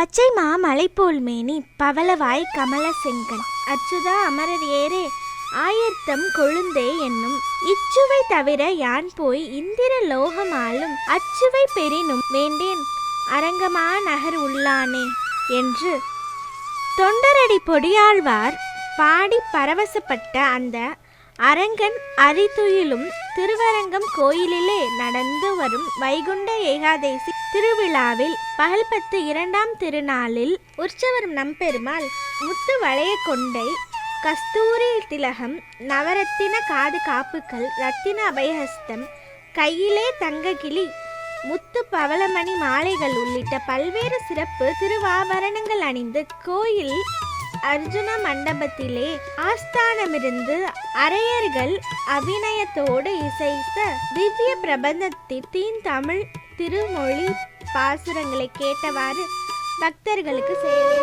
பச்சை மாமலை போல் மேனி பவளவாய் கமல செங்கன் அச்சுதா அமரர் ஏரே ஆயர்த்தம் கொழுந்தே என்னும் இச்சுவை தவிர யான் போய் இந்திர லோகமாலும் அச்சுவை பெறினும் வேண்டேன் அரங்கமா நகர் உள்ளானே என்று தொண்டரடி பொடியாழ்வார் பாடி பரவசப்பட்ட அந்த அரங்கன் அரிதுயிலும் திருவரங்கம் கோயிலிலே நடந்து வரும் வைகுண்ட ஏகாதேசி திருவிழாவில் பகல் 10 2ஆம் திருநாளில் உற்சவரும் நம்பெருமாள் முத்து வளைய கொண்டை கஸ்தூரி திலகம் நவரத்தின காது காப்புக்கள் ரத்தின அபயஹஸ்தம் கையிலே தங்ககிளி முத்து பவளமணி மாலைகள் உள்ளிட்ட பல்வேறு சிறப்பு திருவாபரணங்கள் அணிந்து கோயில் அர்ஜுன மண்டபத்திலே ஆஸ்தானமிருந்து அரையர்கள் அபிநயத்தோடு இசைத்த திவ்ய பிரபந்தத்தின் தமிழ் திருமொழி பாசுரங்களை கேட்டவாறு பக்தர்களுக்கு சேவை